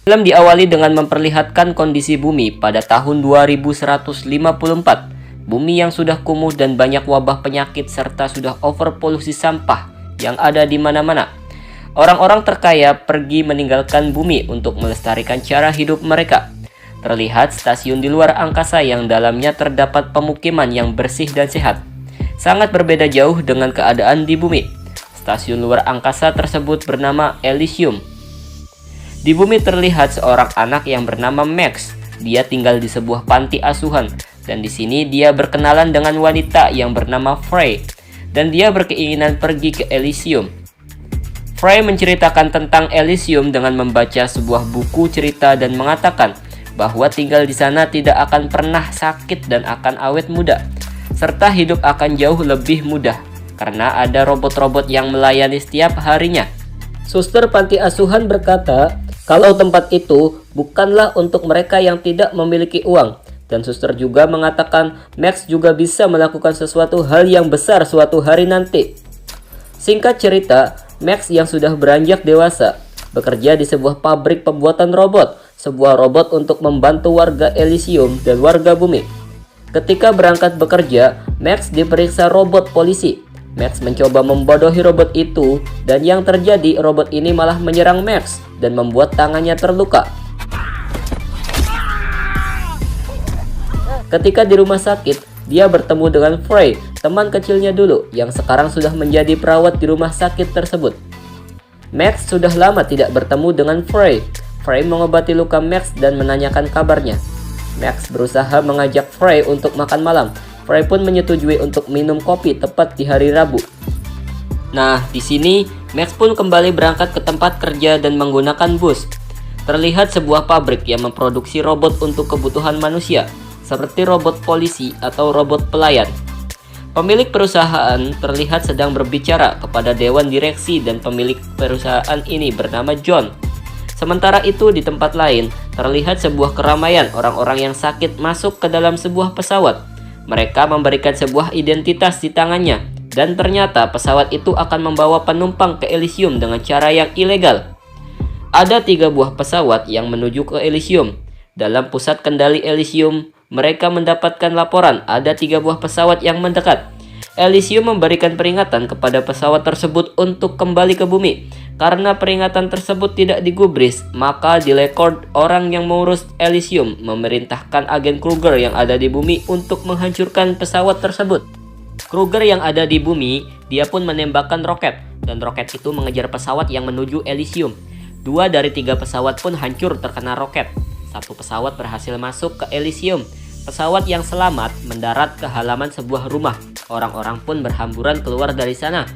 Film diawali dengan memperlihatkan kondisi bumi pada tahun 2154. Bumi yang sudah kumuh dan banyak wabah penyakit serta sudah overpolusi sampah yang ada di mana-mana. Orang-orang terkaya pergi meninggalkan bumi untuk melestarikan cara hidup mereka. Terlihat stasiun di luar angkasa yang dalamnya terdapat pemukiman yang bersih dan sehat. Sangat berbeda jauh dengan keadaan di bumi. Stasiun luar angkasa tersebut bernama Elysium. Di bumi terlihat seorang anak yang bernama Max. Dia tinggal di sebuah panti asuhan dan di sini dia berkenalan dengan wanita yang bernama Frey dan dia berkeinginan pergi ke Elysium. Frey menceritakan tentang Elysium dengan membaca sebuah buku cerita dan mengatakan bahwa tinggal di sana tidak akan pernah sakit dan akan awet muda, serta hidup akan jauh lebih mudah karena ada robot-robot yang melayani setiap harinya. Suster panti asuhan berkata, kalau tempat itu bukanlah untuk mereka yang tidak memiliki uang. Dan suster juga mengatakan Max juga bisa melakukan sesuatu hal yang besar suatu hari nanti. Singkat cerita, Max yang sudah beranjak dewasa bekerja di sebuah pabrik pembuatan robot. Sebuah robot untuk membantu warga Elysium dan warga bumi. Ketika berangkat bekerja, Max diperiksa robot polisi. Max mencoba membodohi robot itu dan yang terjadi robot ini malah menyerang Max dan membuat tangannya terluka. Ketika di rumah sakit, dia bertemu dengan Frey, teman kecilnya dulu yang sekarang sudah menjadi perawat di rumah sakit tersebut. Max sudah lama tidak bertemu dengan Frey. Frey mengobati luka Max dan menanyakan kabarnya. Max berusaha mengajak Frey untuk makan malam. Frey pun menyetujui untuk minum kopi tepat di hari Rabu. Nah, di sini Max pun kembali berangkat ke tempat kerja dan menggunakan bus. Terlihat sebuah pabrik yang memproduksi robot untuk kebutuhan manusia, seperti robot polisi atau robot pelayan. Pemilik perusahaan terlihat sedang berbicara kepada dewan direksi dan pemilik perusahaan ini bernama John. Sementara itu di tempat lain, terlihat sebuah keramaian orang-orang yang sakit masuk ke dalam sebuah pesawat. Mereka memberikan sebuah identitas di tangannya, dan ternyata pesawat itu akan membawa penumpang ke Elysium dengan cara yang ilegal. Ada 3 buah pesawat yang menuju ke Elysium. Dalam pusat kendali Elysium, mereka mendapatkan laporan ada 3 buah pesawat yang mendekat. Elysium memberikan peringatan kepada pesawat tersebut untuk kembali ke bumi. Karena peringatan tersebut tidak digubris, maka Delacourt, orang yang mengurus Elysium, memerintahkan agen Kruger yang ada di bumi untuk menghancurkan pesawat tersebut. Kruger yang ada di bumi, dia pun menembakkan roket, dan roket itu mengejar pesawat yang menuju Elysium. 2 dari 3 pesawat pun hancur terkena roket. 1 pesawat berhasil masuk ke Elysium. Pesawat yang selamat mendarat ke halaman sebuah rumah. Orang-orang pun berhamburan keluar dari sana.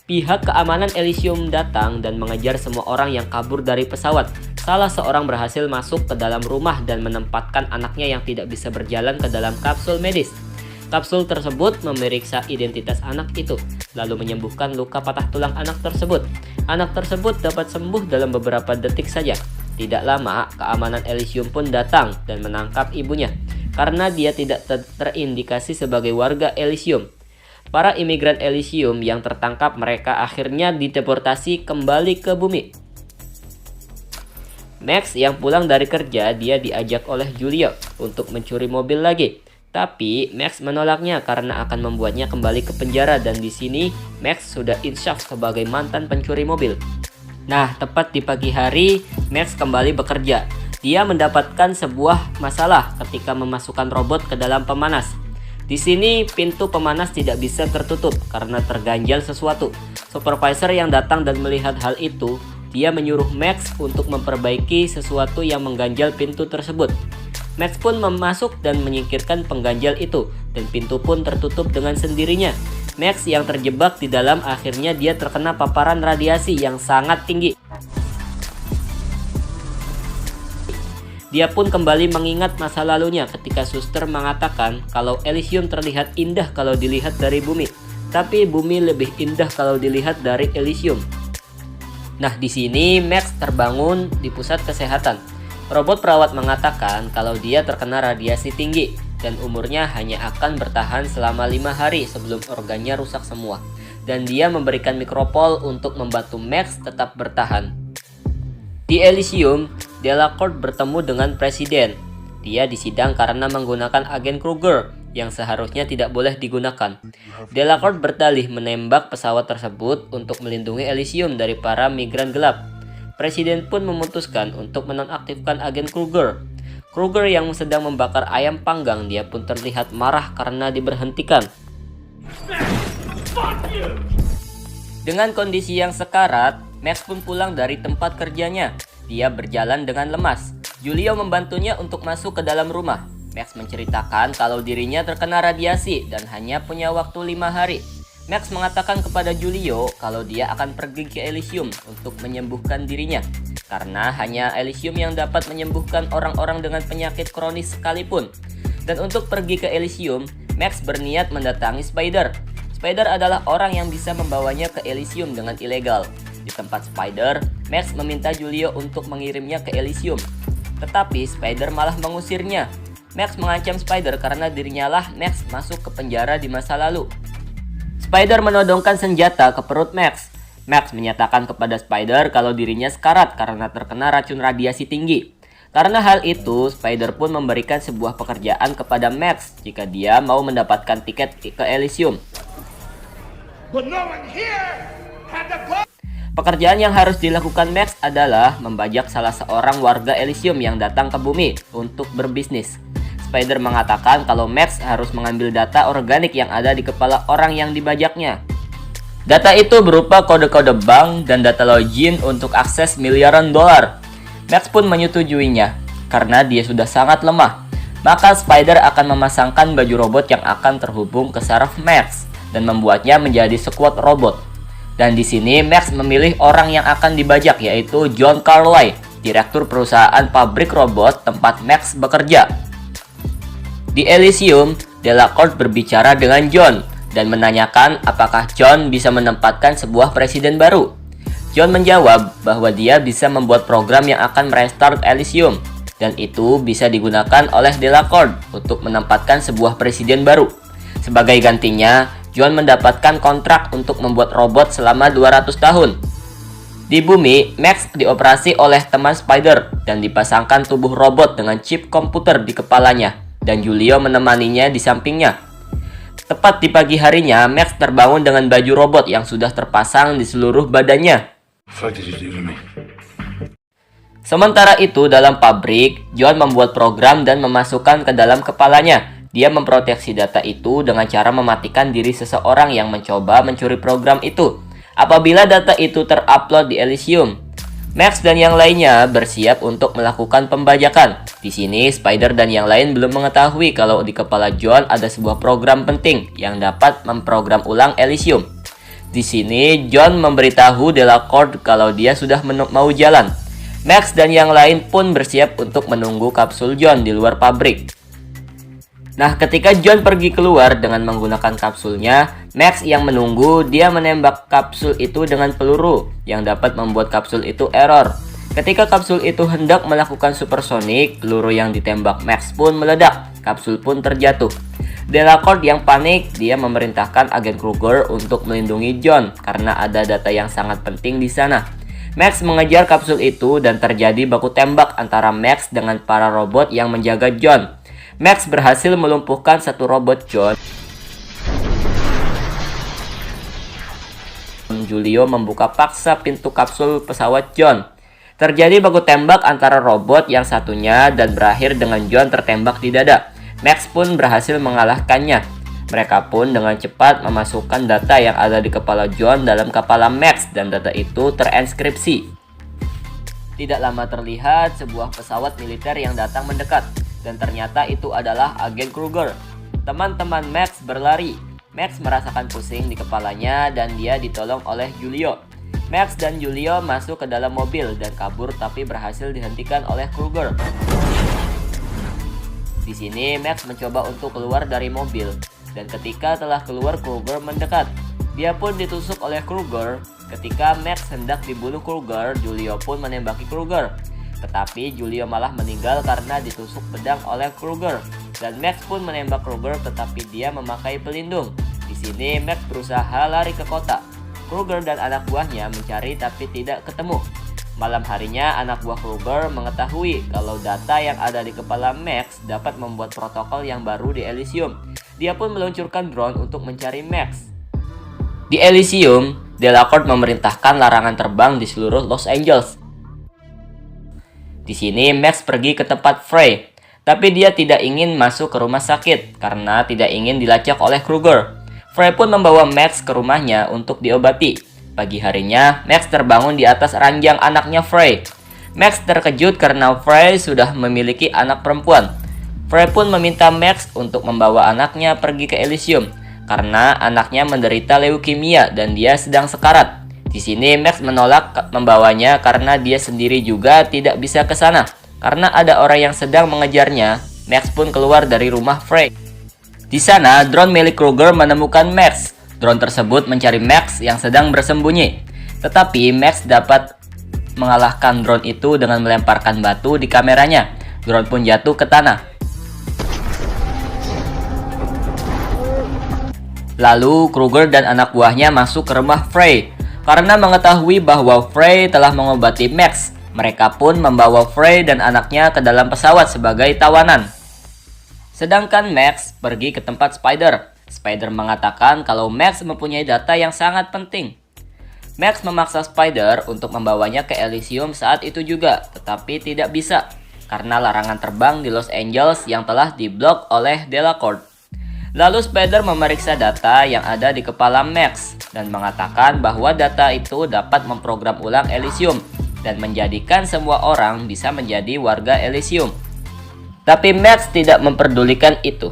Pihak keamanan Elysium datang dan mengejar semua orang yang kabur dari pesawat. Salah seorang berhasil masuk ke dalam rumah dan menempatkan anaknya yang tidak bisa berjalan ke dalam kapsul medis. Kapsul tersebut memeriksa identitas anak itu, lalu menyembuhkan luka patah tulang anak tersebut. Anak tersebut dapat sembuh dalam beberapa detik saja. Tidak lama, keamanan Elysium pun datang dan menangkap ibunya, karena dia tidak terindikasi sebagai warga Elysium. Para imigran Elysium yang tertangkap mereka akhirnya dideportasi kembali ke bumi. Max yang pulang dari kerja, dia diajak oleh Julio untuk mencuri mobil lagi. Tapi Max menolaknya karena akan membuatnya kembali ke penjara dan di sini Max sudah insyaf sebagai mantan pencuri mobil. Nah, tepat di pagi hari, Max kembali bekerja. Dia mendapatkan sebuah masalah ketika memasukkan robot ke dalam pemanas. Di sini pintu pemanas tidak bisa tertutup karena terganjal sesuatu. Supervisor yang datang dan melihat hal itu, dia menyuruh Max untuk memperbaiki sesuatu yang mengganjal pintu tersebut. Max pun memasuk dan menyingkirkan pengganjal itu, dan pintu pun tertutup dengan sendirinya. Max yang terjebak di dalam akhirnya dia terkena paparan radiasi yang sangat tinggi. Dia pun kembali mengingat masa lalunya ketika suster mengatakan kalau Elysium terlihat indah kalau dilihat dari bumi, tapi bumi lebih indah kalau dilihat dari Elysium. Nah, di sini Max terbangun di pusat kesehatan. Robot perawat mengatakan kalau dia terkena radiasi tinggi dan umurnya hanya akan bertahan selama 5 hari sebelum organnya rusak semua. Dan dia memberikan mikropol untuk membantu Max tetap bertahan. Di Elysium, Delacourt bertemu dengan presiden. Dia disidang karena menggunakan agen Kruger yang seharusnya tidak boleh digunakan. Delacourt berdalih menembak pesawat tersebut untuk melindungi Elysium dari para migran gelap. Presiden pun memutuskan untuk menonaktifkan agen Kruger. Kruger yang sedang membakar ayam panggang, dia pun terlihat marah karena diberhentikan. Dengan kondisi yang sekarat, Max pun pulang dari tempat kerjanya. Dia berjalan dengan lemas. Julio membantunya untuk masuk ke dalam rumah. Max menceritakan kalau dirinya terkena radiasi dan hanya punya waktu 5 hari. Max mengatakan kepada Julio kalau dia akan pergi ke Elysium untuk menyembuhkan dirinya. Karena hanya Elysium yang dapat menyembuhkan orang-orang dengan penyakit kronis sekalipun. Dan untuk pergi ke Elysium, Max berniat mendatangi Spider. Spider adalah orang yang bisa membawanya ke Elysium dengan ilegal. Di tempat Spider, Max meminta Julio untuk mengirimnya ke Elysium. Tetapi Spider malah mengusirnya. Max mengancam Spider karena dirinya lah Max masuk ke penjara di masa lalu. Spider menodongkan senjata ke perut Max. Max menyatakan kepada Spider kalau dirinya sekarat karena terkena racun radiasi tinggi. Karena hal itu, Spider pun memberikan sebuah pekerjaan kepada Max jika dia mau mendapatkan tiket ke Elysium. Pekerjaan yang harus dilakukan Max adalah membajak salah seorang warga Elysium yang datang ke bumi untuk berbisnis. Spider mengatakan kalau Max harus mengambil data organik yang ada di kepala orang yang dibajaknya. Data itu berupa kode-kode bank dan data login untuk akses miliaran dolar. Max pun menyetujuinya karena dia sudah sangat lemah. Maka Spider akan memasangkan baju robot yang akan terhubung ke saraf Max dan membuatnya menjadi sekuat robot. Dan di sini Max memilih orang yang akan dibajak, yaitu John Carlyle, direktur perusahaan pabrik robot tempat Max bekerja. Di Elysium, Delacourt berbicara dengan John dan menanyakan apakah John bisa menempatkan sebuah presiden baru. John menjawab bahwa dia bisa membuat program yang akan merestart Elysium, dan itu bisa digunakan oleh Delacourt untuk menempatkan sebuah presiden baru. Sebagai gantinya, John mendapatkan kontrak untuk membuat robot selama 200 tahun. Di bumi, Max dioperasi oleh teman Spider dan dipasangkan tubuh robot dengan chip komputer di kepalanya, dan Julio menemaninya di sampingnya. Tepat di pagi harinya, Max terbangun dengan baju robot yang sudah terpasang di seluruh badannya. Sementara itu, dalam pabrik, John membuat program dan memasukkan ke dalam kepalanya. Dia memproteksi data itu dengan cara mematikan diri seseorang yang mencoba mencuri program itu apabila data itu terupload di Elysium. Max dan yang lainnya bersiap untuk melakukan pembajakan. Di sini, Spider dan yang lain belum mengetahui kalau di kepala John ada sebuah program penting yang dapat memprogram ulang Elysium. Di sini, John memberitahu Delacourt kalau dia sudah mau jalan. Max dan yang lain pun bersiap untuk menunggu kapsul John di luar pabrik. Nah, ketika John pergi keluar dengan menggunakan kapsulnya, Max yang menunggu, dia menembak kapsul itu dengan peluru yang dapat membuat kapsul itu error. Ketika kapsul itu hendak melakukan supersonik, peluru yang ditembak Max pun meledak, kapsul pun terjatuh. Delacourt yang panik, dia memerintahkan agen Kruger untuk melindungi John karena ada data yang sangat penting di sana. Max mengejar kapsul itu dan terjadi baku tembak antara Max dengan para robot yang menjaga John. Max berhasil melumpuhkan satu robot John. Julio membuka paksa pintu kapsul pesawat John. Terjadi baku tembak antara robot yang satunya dan berakhir dengan John tertembak di dada. Max pun berhasil mengalahkannya. Mereka pun dengan cepat memasukkan data yang ada di kepala John dalam kepala Max dan data itu terenskripsi. Tidak lama terlihat sebuah pesawat militer yang datang mendekat. Dan ternyata itu adalah agen Kruger. Teman-teman Max berlari. Max merasakan pusing di kepalanya dan dia ditolong oleh Julio. Max dan Julio masuk ke dalam mobil dan kabur tapi berhasil dihentikan oleh Kruger. Di sini Max mencoba untuk keluar dari mobil dan ketika telah keluar Kruger mendekat. Dia pun ditusuk oleh Kruger. Ketika Max hendak dibunuh Kruger, Julio pun menembaki Kruger. Tetapi Julio malah meninggal karena ditusuk pedang oleh Kruger. Dan Max pun menembak Kruger tetapi dia memakai pelindung. Di sini Max berusaha lari ke kota. Kruger dan anak buahnya mencari tapi tidak ketemu. Malam harinya, anak buah Kruger mengetahui kalau data yang ada di kepala Max dapat membuat protokol yang baru di Elysium. Dia pun meluncurkan drone untuk mencari Max. Di Elysium, Delacorte memerintahkan larangan terbang di seluruh Los Angeles. Di sini, Max pergi ke tempat Frey, tapi dia tidak ingin masuk ke rumah sakit karena tidak ingin dilacak oleh Kruger. Frey pun membawa Max ke rumahnya untuk diobati. Pagi harinya, Max terbangun di atas ranjang anaknya Frey. Max terkejut karena Frey sudah memiliki anak perempuan. Frey pun meminta Max untuk membawa anaknya pergi ke Elysium karena anaknya menderita leukemia dan dia sedang sekarat. Di sini Max menolak membawanya karena dia sendiri juga tidak bisa ke sana. Karena ada orang yang sedang mengejarnya, Max pun keluar dari rumah Frey. Di sana, drone milik Kruger menemukan Max. Drone tersebut mencari Max yang sedang bersembunyi. Tetapi Max dapat mengalahkan drone itu dengan melemparkan batu di kameranya. Drone pun jatuh ke tanah. Lalu Kruger dan anak buahnya masuk ke rumah Frey. Karena mengetahui bahwa Frey telah mengobati Max, mereka pun membawa Frey dan anaknya ke dalam pesawat sebagai tawanan. Sedangkan Max pergi ke tempat Spider. Spider mengatakan kalau Max mempunyai data yang sangat penting. Max memaksa Spider untuk membawanya ke Elysium saat itu juga, tetapi tidak bisa karena larangan terbang di Los Angeles yang telah diblok oleh Delacorte. Lalu Spider memeriksa data yang ada di kepala Max dan mengatakan bahwa data itu dapat memprogram ulang Elysium dan menjadikan semua orang bisa menjadi warga Elysium. Tapi Max tidak memperdulikan itu.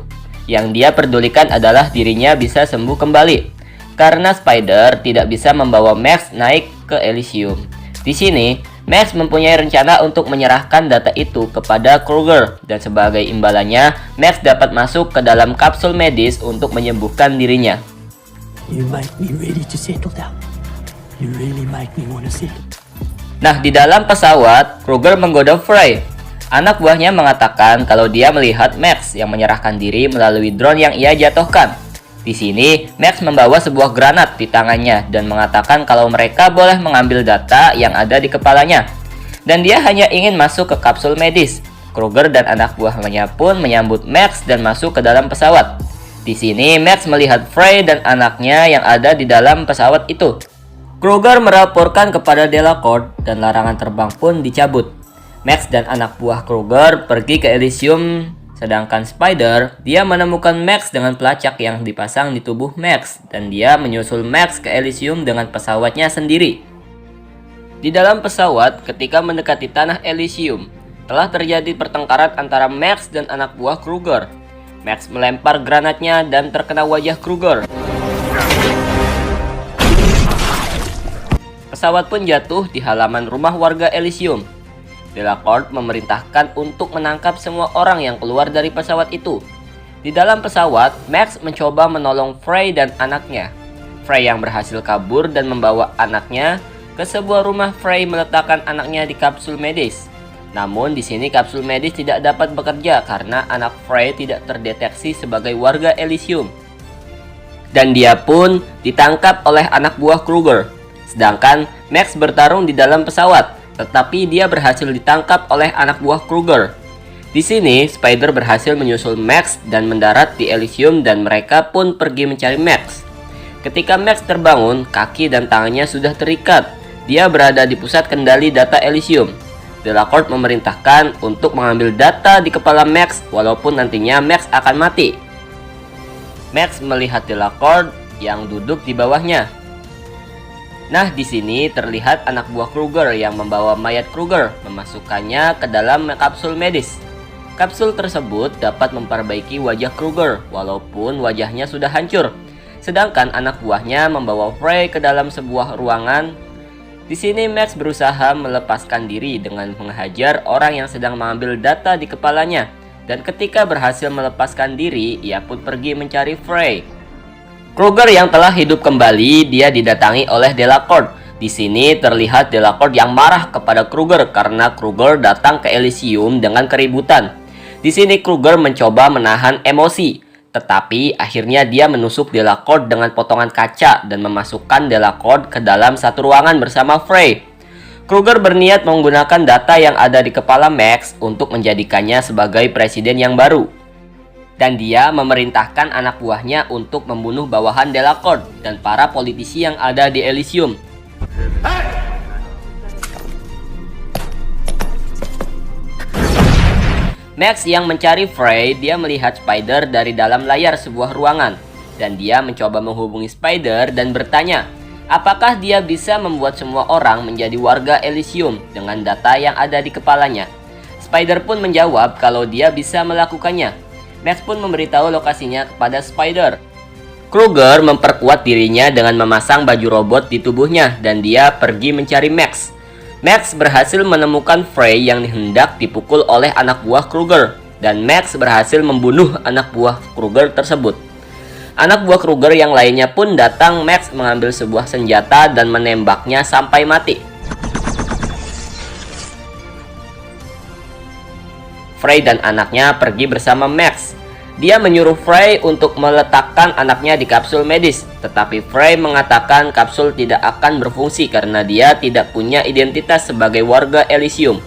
Yang dia pedulikan adalah dirinya bisa sembuh kembali. Karena Spider tidak bisa membawa Max naik ke Elysium. Di sini, Max mempunyai rencana untuk menyerahkan data itu kepada Kruger. Dan sebagai imbalannya, Max dapat masuk ke dalam kapsul medis untuk menyembuhkan dirinya. You make me ready to settle down. You really make me want to settle. Nah, di dalam pesawat, Kruger menggoda Frey. Anak buahnya mengatakan kalau dia melihat Max yang menyerahkan diri melalui drone yang ia jatuhkan. Di sini, Max membawa sebuah granat di tangannya dan mengatakan kalau mereka boleh mengambil data yang ada di kepalanya. Dan dia hanya ingin masuk ke kapsul medis. Kruger dan anak buahnya pun menyambut Max dan masuk ke dalam pesawat. Di sini, Max melihat Frey dan anaknya yang ada di dalam pesawat itu. Kruger melaporkan kepada Delacorte dan larangan terbang pun dicabut. Max dan anak buah Kruger pergi ke Elysium, sedangkan Spider, dia menemukan Max dengan pelacak yang dipasang di tubuh Max, dan dia menyusul Max ke Elysium dengan pesawatnya sendiri. Di dalam pesawat, ketika mendekati tanah Elysium, telah terjadi pertengkaran antara Max dan anak buah Kruger. Max melempar granatnya dan terkena wajah Kruger. Pesawat pun jatuh di halaman rumah warga Elysium. Delacorte memerintahkan untuk menangkap semua orang yang keluar dari pesawat itu. Di dalam pesawat, Max mencoba menolong Frey dan anaknya. Frey yang berhasil kabur dan membawa anaknya ke sebuah rumah. Frey meletakkan anaknya di kapsul medis. Namun di sini kapsul medis tidak dapat bekerja karena anak Frey tidak terdeteksi sebagai warga Elysium. Dan dia pun ditangkap oleh anak buah Kruger. Sedangkan Max bertarung di dalam pesawat, tetapi dia berhasil ditangkap oleh anak buah Kruger. Di sini, Spider berhasil menyusul Max dan mendarat di Elysium dan mereka pun pergi mencari Max. Ketika Max terbangun, kaki dan tangannya sudah terikat. Dia berada di pusat kendali data Elysium. Delacorte memerintahkan untuk mengambil data di kepala Max walaupun nantinya Max akan mati. Max melihat Delacorte yang duduk di bawahnya. Nah, di sini terlihat anak buah Kruger yang membawa mayat Kruger, memasukkannya ke dalam kapsul medis. Kapsul tersebut dapat memperbaiki wajah Kruger, walaupun wajahnya sudah hancur. Sedangkan anak buahnya membawa Frey ke dalam sebuah ruangan. Di sini Max berusaha melepaskan diri dengan menghajar orang yang sedang mengambil data di kepalanya. Dan ketika berhasil melepaskan diri, ia pun pergi mencari Frey. Kruger yang telah hidup kembali, dia didatangi oleh Delacorte. Di sini terlihat Delacorte yang marah kepada Kruger karena Kruger datang ke Elysium dengan keributan. Di sini Kruger mencoba menahan emosi, tetapi akhirnya dia menusuk Delacorte dengan potongan kaca dan memasukkan Delacorte ke dalam satu ruangan bersama Frey. Kruger berniat menggunakan data yang ada di kepala Max untuk menjadikannya sebagai presiden yang baru. Dan dia memerintahkan anak buahnya untuk membunuh bawahan Delacourt dan para politisi yang ada di Elysium. Max yang mencari Frey, dia melihat Spider dari dalam layar sebuah ruangan. Dan dia mencoba menghubungi Spider dan bertanya, apakah dia bisa membuat semua orang menjadi warga Elysium dengan data yang ada di kepalanya. Spider pun menjawab kalau dia bisa melakukannya. Max pun memberitahu lokasinya kepada Spider. Kruger memperkuat dirinya dengan memasang baju robot di tubuhnya dan dia pergi mencari Max. Max berhasil menemukan Frey yang hendak dipukul oleh anak buah Kruger dan Max berhasil membunuh anak buah Kruger tersebut. Anak buah Kruger yang lainnya pun datang. Max mengambil sebuah senjata dan menembaknya sampai mati. Frey dan anaknya pergi bersama Max. Dia menyuruh Frey untuk meletakkan anaknya di kapsul medis, tetapi Frey mengatakan kapsul tidak akan berfungsi karena dia tidak punya identitas sebagai warga Elysium.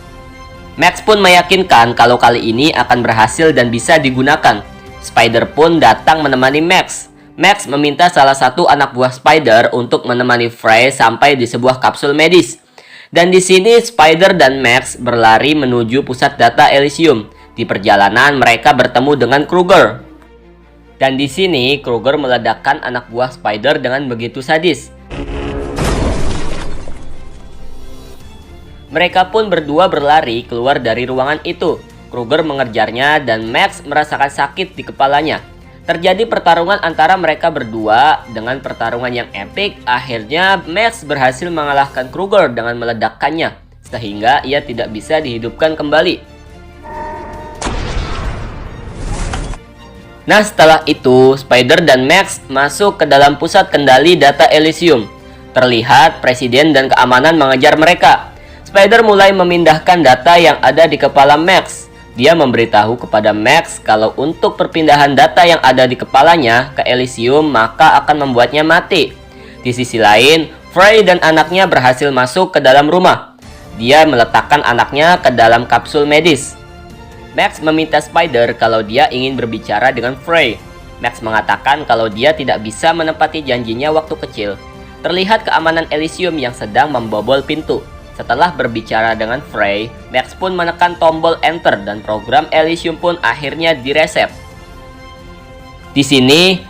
Max pun meyakinkan kalau kali ini akan berhasil dan bisa digunakan. Spider pun datang menemani Max. Max meminta salah satu anak buah Spider untuk menemani Frey sampai di sebuah kapsul medis. Dan di sini Spider dan Max berlari menuju pusat data Elysium. Di perjalanan mereka bertemu dengan Kruger. Dan di sini Kruger meledakkan anak buah Spider dengan begitu sadis. Mereka pun berdua berlari keluar dari ruangan itu. Kruger mengejarnya dan Max merasakan sakit di kepalanya. Terjadi pertarungan antara mereka berdua. Dengan pertarungan yang epik, akhirnya Max berhasil mengalahkan Kruger dengan meledakkannya, sehingga ia tidak bisa dihidupkan kembali. Nah, setelah itu, Spider dan Max masuk ke dalam pusat kendali data Elysium. Terlihat Presiden dan keamanan mengejar mereka. Spider mulai memindahkan data yang ada di kepala Max. Dia memberitahu kepada Max kalau untuk perpindahan data yang ada di kepalanya ke Elysium maka akan membuatnya mati. Di sisi lain, Frey dan anaknya berhasil masuk ke dalam rumah. Dia meletakkan anaknya ke dalam kapsul medis. Max meminta Spider kalau dia ingin berbicara dengan Frey. Max mengatakan kalau dia tidak bisa menepati janjinya waktu kecil. Terlihat keamanan Elysium yang sedang membobol pintu. Setelah berbicara dengan Frey, Max pun menekan tombol Enter dan program Elysium pun akhirnya direset. Di sini,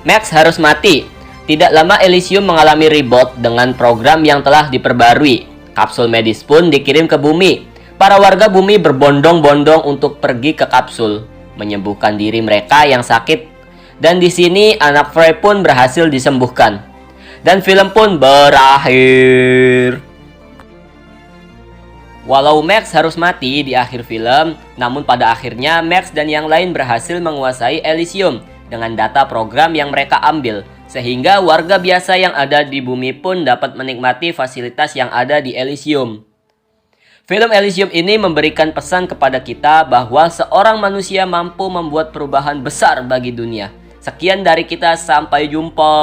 Max harus mati. Tidak lama Elysium mengalami reboot dengan program yang telah diperbarui. Kapsul medis pun dikirim ke bumi. Para warga bumi berbondong-bondong untuk pergi ke kapsul, menyembuhkan diri mereka yang sakit. Dan di sini anak Frey pun berhasil disembuhkan. Dan film pun berakhir. Walau Max harus mati di akhir film, namun pada akhirnya Max dan yang lain berhasil menguasai Elysium dengan data program yang mereka ambil, sehingga warga biasa yang ada di bumi pun dapat menikmati fasilitas yang ada di Elysium. Film Elysium ini memberikan pesan kepada kita bahwa seorang manusia mampu membuat perubahan besar bagi dunia. Sekian dari kita, sampai jumpa.